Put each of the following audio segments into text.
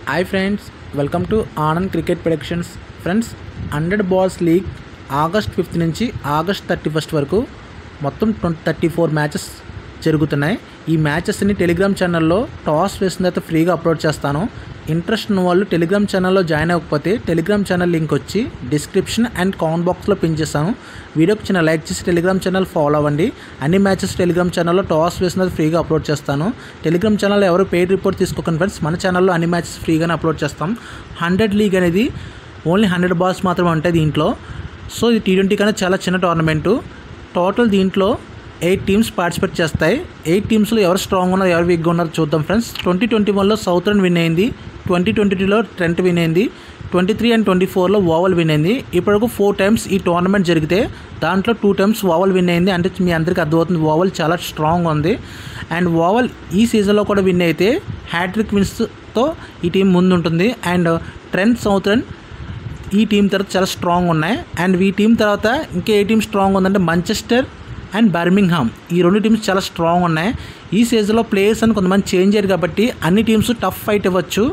Hi friends, welcome to Anand Cricket Predictions. Friends, 100 balls league August 5th నుంచి August 31st వరకు మొత్తం 34 matches జరుగుతున్నాయి. ఈ మ్యాచెస్ని టెలిగ్రామ్ ఛానల్లో టాస్ వేసిన తర్వాత ఫ్రీగా అప్లోడ్ చేస్తాను. ఇంట్రెస్ట్ ఉన్న వాళ్ళు టెలిగ్రామ్ ఛానల్లో జాయిన్ అవ్వకపోతే టెలిగ్రామ్ ఛానల్ లింక్ వచ్చి డిస్క్రిప్షన్ అండ్ కామెంట్ బాక్స్లో పిన్ చేస్తాను. వీడియోకి చిన్న లైక్ చేసి టెలిగ్రామ్ ఛానల్ ఫాలో అవ్వండి. అన్ని మ్యాచెస్ టెలిగ్రామ్ ఛానల్లో టాస్ వేసిన తర్వాత ఫ్రీగా అప్లోడ్ చేస్తాను. టెలిగ్రామ్ ఛానల్లో ఎవరు పెయిడ్ రిపోర్ట్ తీసుకోకండి ఫ్రెండ్స్. మన ఛానల్లో అన్ని మ్యాచెస్ ఫ్రీగానే అప్లోడ్ చేస్తాం. 100 లీగ్ అనేది ఓన్లీ 100 బాల్స్ మాత్రమే ఉంటాయి దీంట్లో. సో ఇది T20 కన్నా చాలా చిన్న టోర్నమెంటు. టోటల్ దీంట్లో 8 టీమ్స్ పార్టిసిపేట్ చేస్తాయి. 8 టీమ్స్లో ఎవరు స్ట్రాంగ్ ఉన్నారు, ఎవరు వీక్గా ఉన్నారో చూద్దాం ఫ్రెండ్స్. 2021లో సౌతర్న్ విన్ అయింది, 2022లో ట్రెంట్ విన్ అయింది, 23 and 24లో ఓవల్ విన్ అయింది. ఇప్పటివరకు 4 టైమ్స్ ఈ టోర్నమెంట్ జరిగితే దాంట్లో 2 టైమ్స్ ఓవల్ విన్ అయింది. అంటే మీ అందరికీ అర్థమవుతుంది ఓవల్ చాలా స్ట్రాంగ్ ఉంది. అండ్ ఓవల్ ఈ సీజన్లో కూడా విన్ అయితే హ్యాట్రిక్ విన్స్తో ఈ టీం ముందు ఉంటుంది. అండ్ ట్రెంట్ సౌతర్న్ ఈ టీం తర్వాత చాలా స్ట్రాంగ్ ఉన్నాయి. అండ్ ఈ టీం తర్వాత ఇంకా ఏ టీం స్ట్రాంగ్ ఉందంటే మాంచెస్టర్ అండ్ బర్మింగ్హామ్, ఈ 2 టీమ్స్ చాలా స్ట్రాంగ్ ఉన్నాయి. ఈ సీజన్లో ప్లేయర్స్ అని కొంతమంది చేంజ్ అయ్యారు కాబట్టి అన్ని టీమ్స్ టఫ్ ఫైట్ ఇవ్వచ్చు.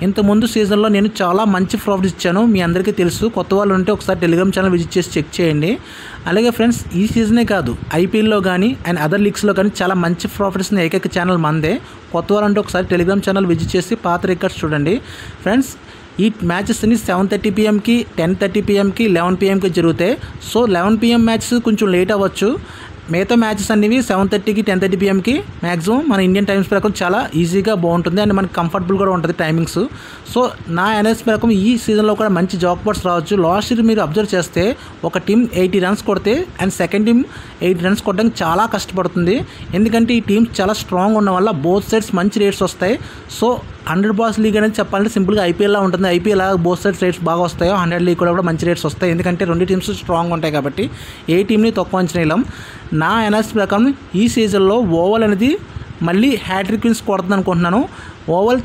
ఇంతకుముందు సీజన్లో నేను చాలా మంచి ప్రాఫిట్స్ ఇచ్చాను, మీ అందరికీ తెలుసు. కొత్త వాళ్ళు ఉంటే ఒకసారి టెలిగ్రామ్ ఛానల్ విజిట్ చేసి చెక్ చేయండి. అలాగే ఫ్రెండ్స్, ఈ సీజనే కాదు ఐపీఎల్లో కానీ అండ్ అదర్ లీగ్స్లో కానీ చాలా మంచి ప్రాఫిట్స్ని ఏకైక ఛానల్ మందే. కొత్త వాళ్ళు అంటే ఒకసారి టెలిగ్రామ్ ఛానల్ విజిట్ చేసి పాత రికార్డ్స్ చూడండి. ఫ్రెండ్స్, ఈ మ్యాచెస్ని 7:30 PM-కి, 10:30 PM-కి, 11 PM-కి జరుగుతాయి. సో 11 PM మ్యాచెస్ కొంచెం లేట్ అవ్వచ్చు. మిగతా మ్యాచెస్ అనేవి 7:30కి, 10:30 PM-కి మ్యాక్సిమం మన ఇండియన్ టైమ్స్ ప్రకారం చాలా ఈజీగా బాగుంటుంది అండ్ మనకి కంఫర్టబుల్ కూడా ఉంటుంది టైమింగ్స్. సో నా అనాలిసిస్ ప్రకారం ఈ సీజన్లో కూడా మంచి జాక్పాట్స్ రావచ్చు. లాస్ట్ ఇయర్ మీరు అబ్జర్వ్ చేస్తే ఒక టీం 80 రన్స్ కొడితే అండ్ సెకండ్ టీం 8 రన్స్ కొట్టడానికి చాలా కష్టపడుతుంది. ఎందుకంటే ఈ టీమ్స్ చాలా స్ట్రాంగ్ ఉన్న వల్ల బోత్ సైడ్స్ మంచి రేట్స్ వస్తాయి. సో 100 బాల్స్ లీగ్ అనేది చెప్పాలంటే సింపుల్గా ఐపీఎల్లా ఉంటుంది. ఐపీఎల్ బోత్ సైడ్స్ రేట్స్ బాగా వస్తాయో 100 లీగ్ కూడా మంచి రేట్స్ వస్తాయి. ఎందుకంటే 2 టీమ్స్ స్ట్రాంగ్ ఉంటాయి కాబట్టి ఏ టీంని తక్కువ అంచనా వేయలేం. నా అనాలిసిస్ ప్రకారం ఈ సీజన్లో ఓవల్ అనేది మళ్ళీ హ్యాట్రిక్ విన్స్ కొడుతుంది అనుకుంటున్నాను. ఓవల్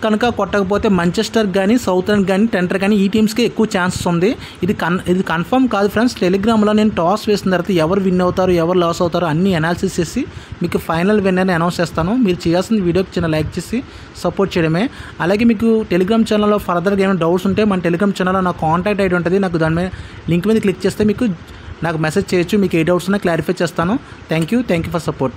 కనుక కొట్టకపోతే మాంచెస్టర్ కానీ, సౌతర్న్ కానీ, టెంటర్ కానీ ఈ టీమ్స్కి ఎక్కువ ఛాన్సెస్ ఉంది. ఇది కన్ఫర్మ్ కాదు ఫ్రెండ్స్. టెలిగ్రామ్లో నేను టాస్ వేసిన తర్వాత ఎవరు విన్ అవుతారు, ఎవరు లాస్ అవుతారో అన్ని అనాలిసిస్ చేసి మీకు ఫైనల్ విన్నర్ని అనౌన్స్ చేస్తాను. మీరు చేయాల్సిన వీడియోకి చిన్న లైక్ చేసి సపోర్ట్ చేయడమే. అలాగే మీకు టెలిగ్రామ్ ఛానల్లో ఫర్దర్గా ఏమైనా డౌట్స్ ఉంటే మన టెలిగ్రామ్ ఛానల్లో నా కాంటాక్ట్ ఐడి ఉంటుంది. నాకు దాని మీద లింక్ మీద క్లిక్ చేస్తే మీకు నాకు మెసేజ్ చేయొచ్చు. మీకు ఏ డౌట్స్ ఉన్నా క్లారిఫై చేస్తాను. Thank you for support.